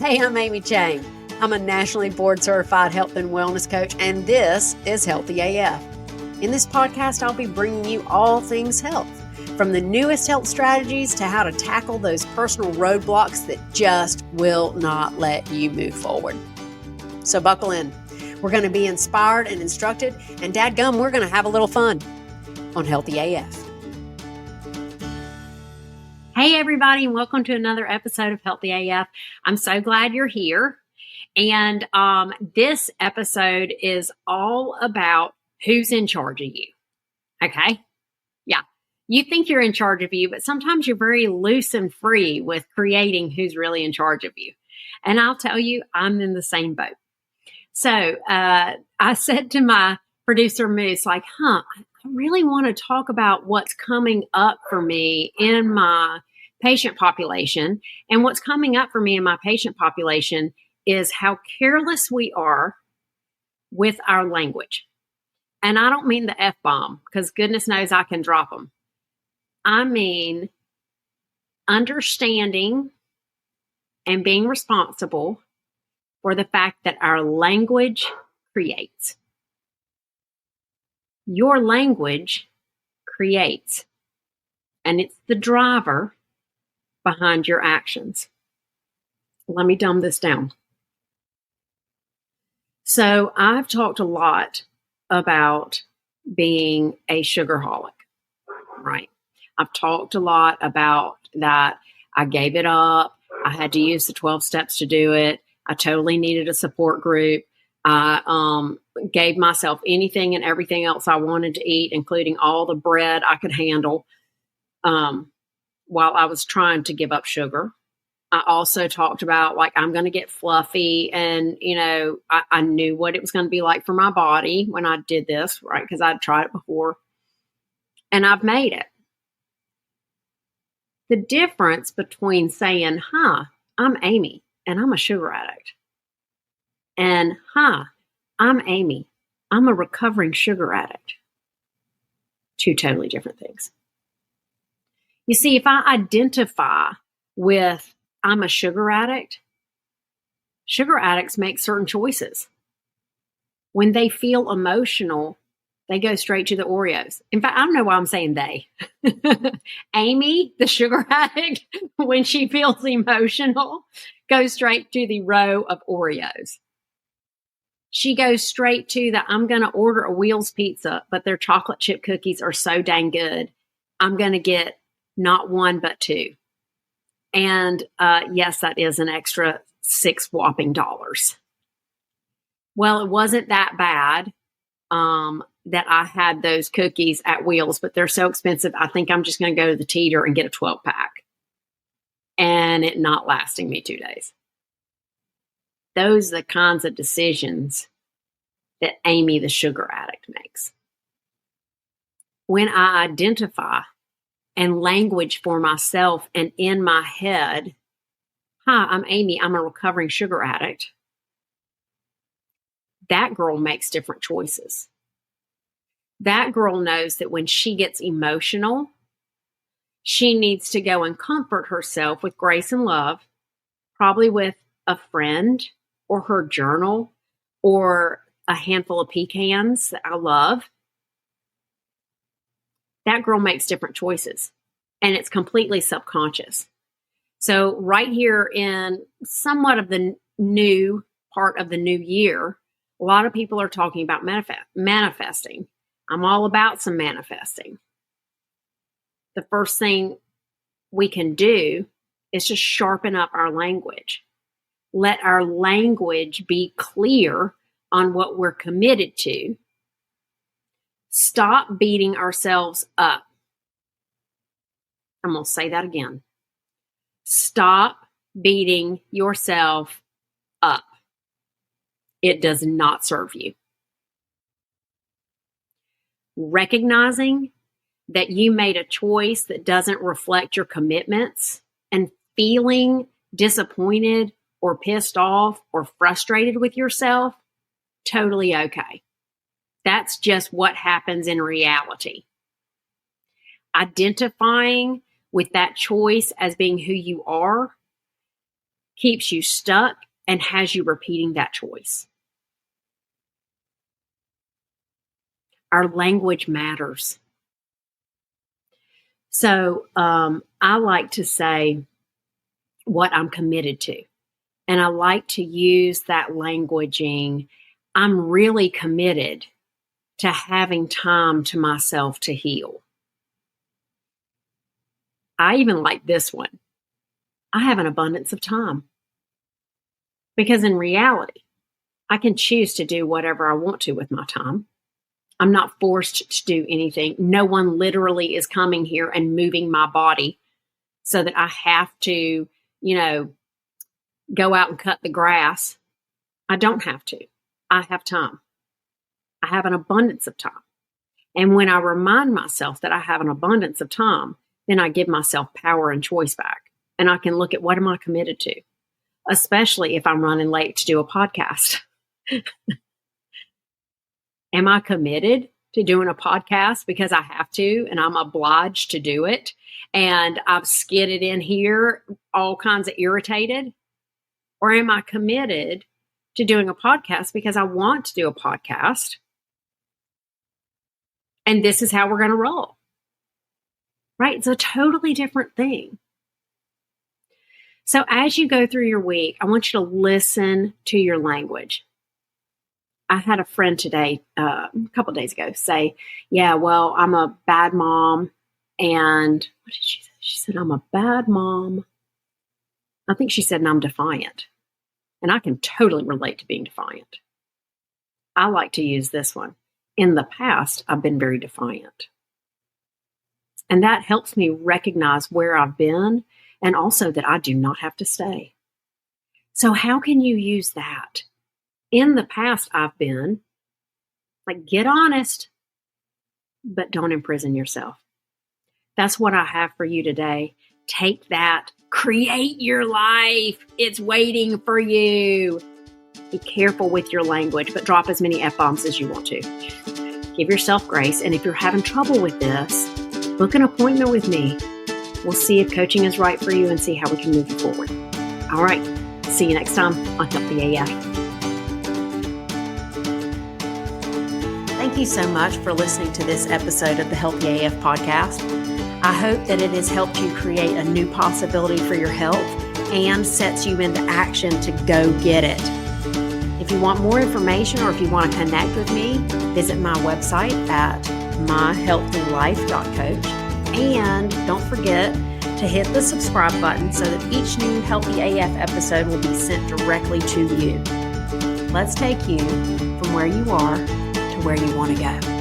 Hey, I'm Amy Chang. I'm a nationally board certified health and wellness coach, and this is Healthy AF. In this podcast, I'll be bringing you all things health, from the newest health strategies to how to tackle those personal roadblocks that just will not let you move forward. So buckle in. We're going to be inspired and instructed, and dadgum, we're going to have a little fun on Healthy AF. Hey, everybody, and welcome to another episode of Healthy AF. I'm so glad you're here. And this episode is all about who's in charge of you. Okay? Yeah. You think you're in charge of you, but sometimes you're very loose and free with creating who's really in charge of you. And I'll tell you, I'm in the same boat. So I said to my producer, Moose, I really want to talk about what's coming up for me in my patient population. And what's coming up for me in my patient population is how careless we are with our language. And I don't mean the F-bomb, because goodness knows I can drop them. I mean understanding and being responsible for the fact that our language creates. Your language creates, and it's the driver behind your actions. Let me dumb this down. So I've talked a lot about being a sugarholic, right? I've talked a lot about that. I gave it up. I had to use the 12 steps to do it. I totally needed a support group. I gave myself anything and everything else I wanted to eat, including all the bread I could handle, while I was trying to give up sugar. I also talked about, I'm going to get fluffy, and, I knew what it was going to be like for my body when I did this, right? Because I'd tried it before, and I've made it. The difference between saying, I'm Amy, and I'm a sugar addict, and, I'm Amy, I'm a recovering sugar addict. Two totally different things. You see, if I identify with I'm a sugar addicts make certain choices. When they feel emotional, they go straight to the Oreos. In fact, I don't know why I'm saying they. Amy, the sugar addict, when she feels emotional, goes straight to the row of Oreos. She goes straight to I'm going to order a Wheels pizza, but their chocolate chip cookies are so dang good. I'm going to get not one, but two. And yes, that is an extra $6 whopping. Well, it wasn't that bad that I had those cookies at Wheels, but they're so expensive. I think I'm just going to go to the Teeter and get a 12-pack. And it not lasting me 2 days. Those are the kinds of decisions that Amy, the sugar addict, makes. When I identify and language for myself and in my head, I'm Amy, I'm a recovering sugar addict, that girl makes different choices. That girl knows that when she gets emotional, she needs to go and comfort herself with grace and love, probably with a friend or her journal or a handful of pecans that I love. That girl makes different choices, and it's completely subconscious. So right here in somewhat of the new part of the new year, a lot of people are talking about manifesting. I'm all about some manifesting. The first thing we can do is just sharpen up our language. Let our language be clear on what we're committed to. Stop beating ourselves up. I'm going to say that again. Stop beating yourself up. It does not serve you. Recognizing that you made a choice that doesn't reflect your commitments and feeling disappointed or pissed off or frustrated with yourself, totally okay. That's just what happens in reality. Identifying with that choice as being who you are keeps you stuck and has you repeating that choice. Our language matters. So I like to say what I'm committed to. And I like to use that languaging. I'm really committed to having time to myself to heal. I even like this one. I have an abundance of time. Because in reality, I can choose to do whatever I want to with my time. I'm not forced to do anything. No one literally is coming here and moving my body so that I have to, go out and cut the grass. I don't have to. I have time. I have an abundance of time. And when I remind myself that I have an abundance of time, then I give myself power and choice back. And I can look at what am I committed to, especially if I'm running late to do a podcast. Am I committed to doing a podcast because I have to and I'm obliged to do it? And I've skidded in here all kinds of irritated? Or am I committed to doing a podcast because I want to do a podcast? And this is how we're going to roll. Right? It's a totally different thing. So as you go through your week, I want you to listen to your language. I had a friend today, a couple of days ago, say, yeah, well, I'm a bad mom. And what did she say? She said, I'm a bad mom. I think she said, and I'm defiant. And I can totally relate to being defiant. I like to use this one. In the past, I've been very defiant. And that helps me recognize where I've been and also that I do not have to stay. So how can you use that? In the past, I've been like, get honest, but don't imprison yourself. That's what I have for you today. Take that. Create your life. It's waiting for you. Be careful with your language, but drop as many F-bombs as you want to. Give yourself grace. And if you're having trouble with this, book an appointment with me. We'll see if coaching is right for you and see how we can move you forward. All right. See you next time on Healthy AF. Thank you so much for listening to this episode of the Healthy AF podcast. I hope that it has helped you create a new possibility for your health and sets you into action to go get it. If you want more information or if you want to connect with me, visit my website at myhealthylife.coach. And don't forget to hit the subscribe button so that each new Healthy AF episode will be sent directly to you. Let's take you from where you are to where you want to go.